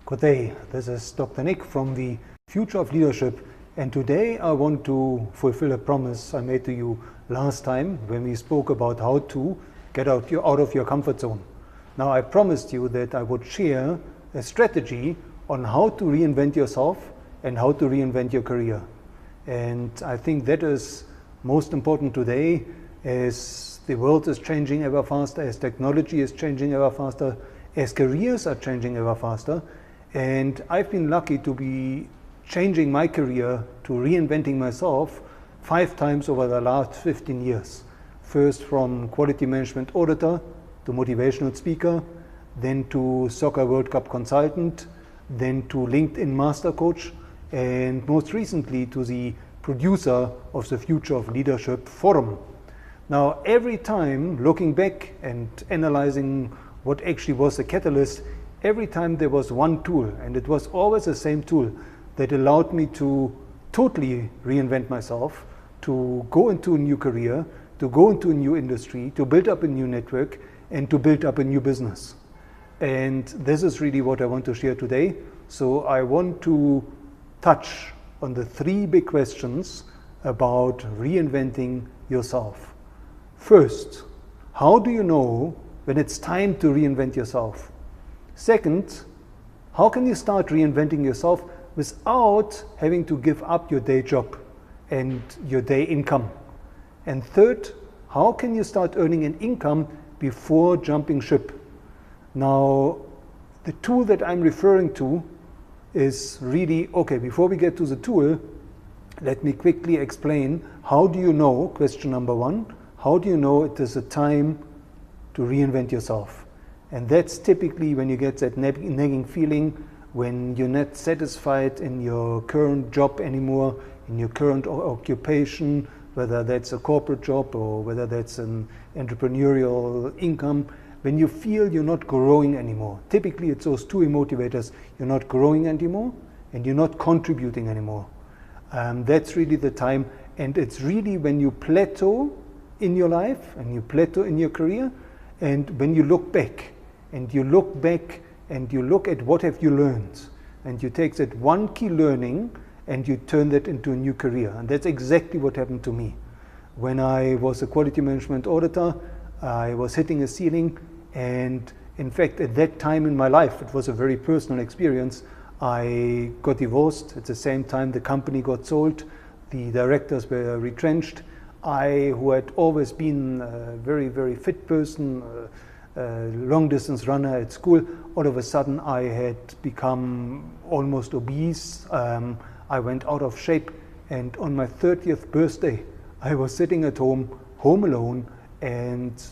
Good day, this is Dr. Nick from the Future of Leadership, and today I want to fulfill a promise I made to you last time when we spoke about how to get out of your comfort zone. Now I promised you that I would share a strategy on how to reinvent yourself and how to reinvent your career. And I think that is most important today as the world is changing ever faster, as technology is changing ever faster, as careers are changing ever faster. And I've been lucky to be changing my career to reinventing myself 5 times over the last 15 years. First from quality management auditor to motivational speaker, then to soccer World Cup consultant, then to LinkedIn master coach, and most recently to the producer of the Future of Leadership forum. Now every time looking back and analyzing what actually was the catalyst, every time there was one tool, and it was always the same tool that allowed me to totally reinvent myself, to go into a new career, to go into a new industry, to build up a new network, and to build up a new business. And this is really what I want to share today. So I want to touch on the 3 big questions about reinventing yourself. First, how do you know when it's time to reinvent yourself? Second, how can you start reinventing yourself without having to give up your day job and your day income? And third, how can you start earning an income before jumping ship? Now, the tool that I'm referring to is really, okay, before we get to the tool, let me quickly explain, how do you know, question number 1, how do you know it is a time to reinvent yourself? And that's typically when you get that nagging feeling, when you're not satisfied in your current job anymore, in your current occupation, whether that's a corporate job or whether that's an entrepreneurial income, when you feel you're not growing anymore. Typically it's those 2 motivators. You're not growing anymore and you're not contributing anymore. That's really the time, and it's really when you plateau in your life and you plateau in your career, and when you look back and you look at what have you learned, and you take that one key learning and you turn that into a new career. And that's exactly what happened to me. When I was a quality management auditor, I was hitting a ceiling, and in fact at that time in my life, it was a very personal experience. I got divorced. At the same time the company got sold, the directors were retrenched. I, who had always been a very, very fit person, long distance runner at school, all of a sudden I had become almost obese. I went out of shape, and on my 30th birthday I was sitting at home alone, and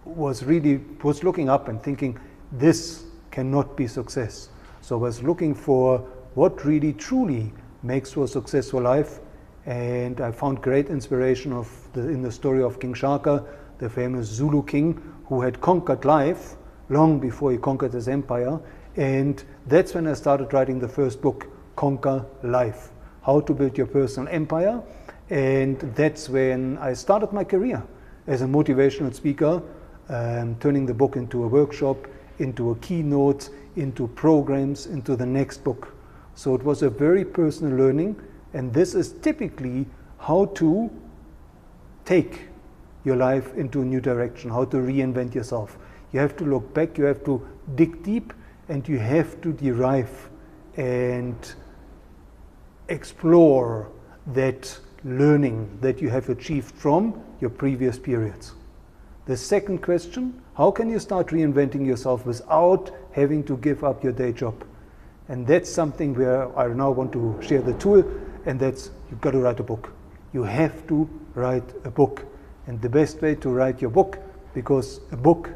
was looking up and thinking, this cannot be success. So I was looking for what really truly makes for a successful life, and I found great inspiration in the story of King Shaka, the famous Zulu king who had conquered life long before he conquered his empire. And that's when I started writing the first book, Conquer Life, How to Build Your Personal Empire. And that's when I started my career as a motivational speaker, turning the book into a workshop, into a keynote, into programs, into the next book. So it was a very personal learning, and this is typically how to take your life into a new direction, how to reinvent yourself. You have to look back, you have to dig deep, and you have to derive and explore that learning that you have achieved from your previous periods. The second question, how can you start reinventing yourself without having to give up your day job? And that's something where I now want to share the tool, and that's, you've got to write a book. You have to write a book. And the best way to write your book, because a book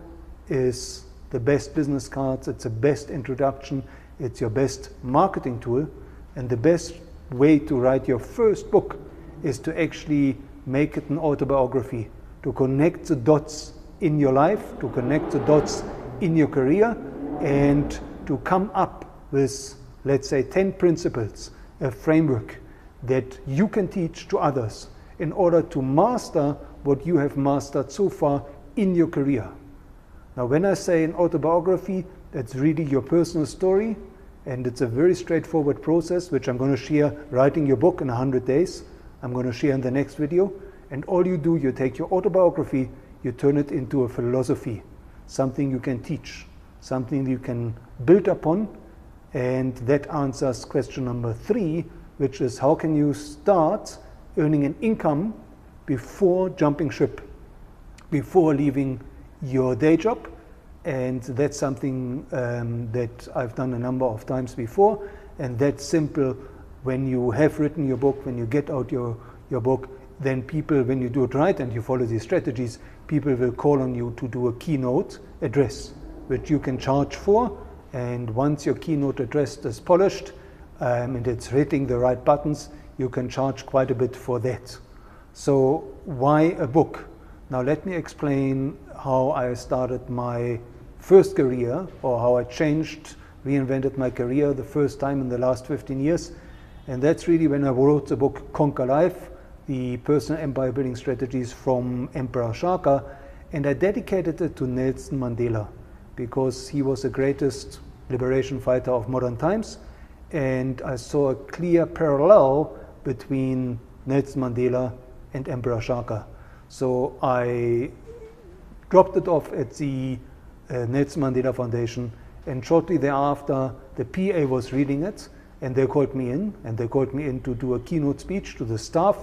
is the best business cards, it's the best introduction, it's your best marketing tool, and the best way to write your first book is to actually make it an autobiography, to connect the dots in your life, to connect the dots in your career, and to come up with, let's say, 10 principles, a framework that you can teach to others in order to master what you have mastered so far in your career. Now, when I say an autobiography, that's really your personal story, And it's a very straightforward process, which I'm going to share writing your book in 100 days. I'm going to share in the next video. And all you do, you take your autobiography, you turn it into a philosophy, something you can teach, something you can build upon. And that answers question number 3, which is how can you start earning an income before jumping ship, before leaving your day job. And that's something that I've done a number of times before. And that's simple. When you have written your book, when you get out your book, then people, when you do it right and you follow these strategies, people will call on you to do a keynote address, which you can charge for. And once your keynote address is polished and it's hitting the right buttons, you can charge quite a bit for that. So why a book? Now let me explain how I started my first career, or how I reinvented my career the first time in the last 15 years. And that's really when I wrote the book Conquer Life, the personal empire building strategies from Emperor Shaka. And I dedicated it to Nelson Mandela, because he was the greatest liberation fighter of modern times. And I saw a clear parallel between Nelson Mandela and Emperor Shaka. So I dropped it off at the Nelson Mandela Foundation, and shortly thereafter the PA was reading it, and they called me in, to do a keynote speech to the staff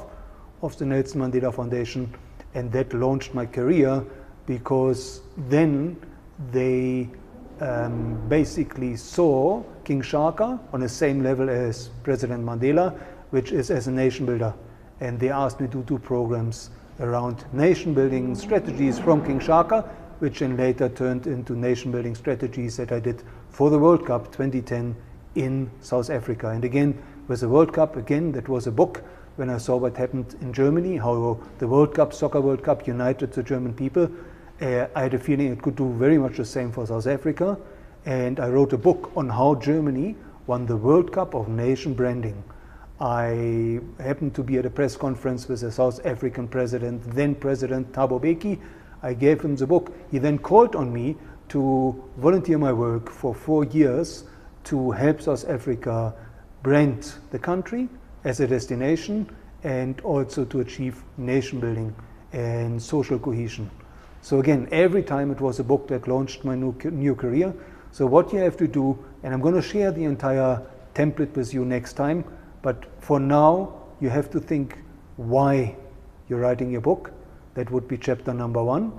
of the Nelson Mandela Foundation. And that launched my career, because then they basically saw King Shaka on the same level as President Mandela, which is as a nation builder. And they asked me to do programs around nation building strategies from King Shaka, which then later turned into nation building strategies that I did for the World Cup 2010 in South Africa. And again, with the World Cup, that was a book. When I saw what happened in Germany, how the World Cup, Soccer World Cup, united the German people, I had a feeling it could do very much the same for South Africa. And I wrote a book on how Germany won the World Cup of nation branding. I happened to be at a press conference with the South African president, then President Thabo Mbeki. I gave him the book. He then called on me to volunteer my work for 4 years to help South Africa brand the country as a destination, and also to achieve nation building and social cohesion. So again, every time it was a book that launched my new career. So what you have to do, and I'm going to share the entire template with you next time, but for now you have to think why you're writing your book. That would be chapter number 1.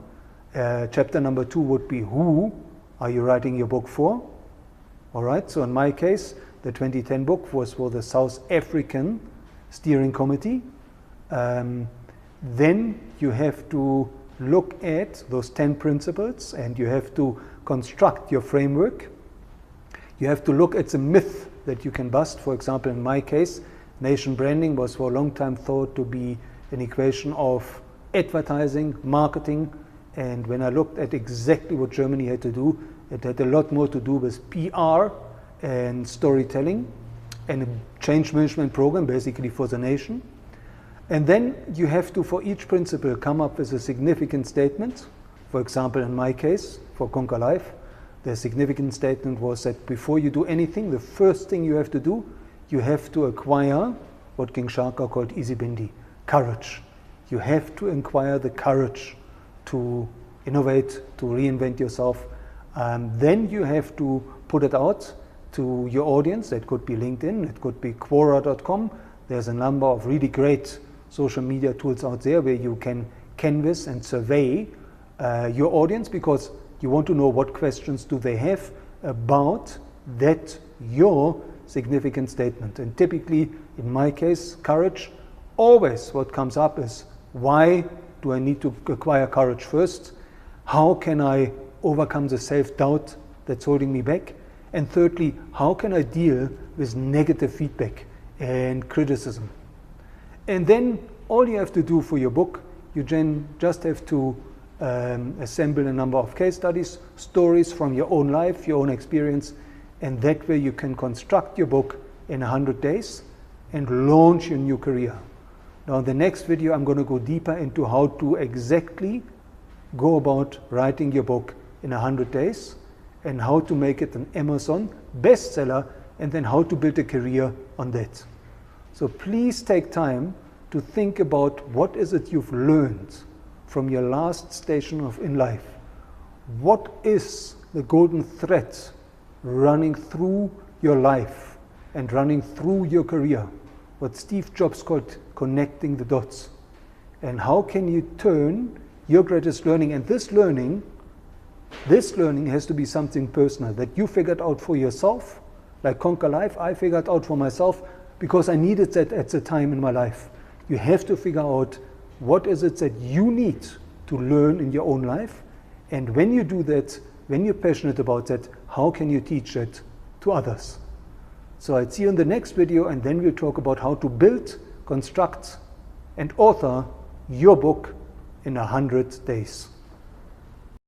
Chapter number 2 would be who are you writing your book for? All right, so in my case, the 2010 book was for the South African Steering Committee. Then you have to look at those 10 principles, and you have to construct your framework. You have to look at the myth that you can bust. For example, in my case, nation branding was for a long time thought to be an equation of advertising, marketing, and when I looked at exactly what Germany had to do, it had a lot more to do with PR and storytelling and a change management program basically for the nation. And then you have to, for each principle, come up with a significant statement. For example, in my case, for Conquer Life, the significant statement was that before you do anything, the first thing you have to do, you have to acquire what King Shaka called Isibindi, courage. You have to acquire the courage to innovate, to reinvent yourself. Then you have to put it out to your audience. That could be LinkedIn, it could be Quora.com. There's a number of really great social media tools out there where you can canvas and survey your audience, because you want to know what questions do they have about that your significant statement. And typically, in my case, courage, always what comes up is, why do I need to acquire courage first? How can I overcome the self-doubt that's holding me back? And thirdly, how can I deal with negative feedback and criticism? And then all you have to do for your book, you just have to assemble a number of case studies, stories from your own life, your own experience, and that way you can construct your book in 100 days and launch your new career. Now in the next video, I'm going to go deeper into how to exactly go about writing your book in 100 days and how to make it an Amazon bestseller and then how to build a career on that. So please take time to think about what is it you've learned from your last station in life. What is the golden thread running through your life and running through your career? What Steve Jobs called connecting the dots. And how can you turn your greatest learning, and this learning has to be something personal that you figured out for yourself, like Conquer Life, I figured out for myself because I needed that at the time in my life. You have to figure out what is it that you need to learn in your own life, and when you do that, when you're passionate about that, how can you teach it to others? So I'll see you in the next video, and then we'll talk about how to build, construct, and author your book in 100 days.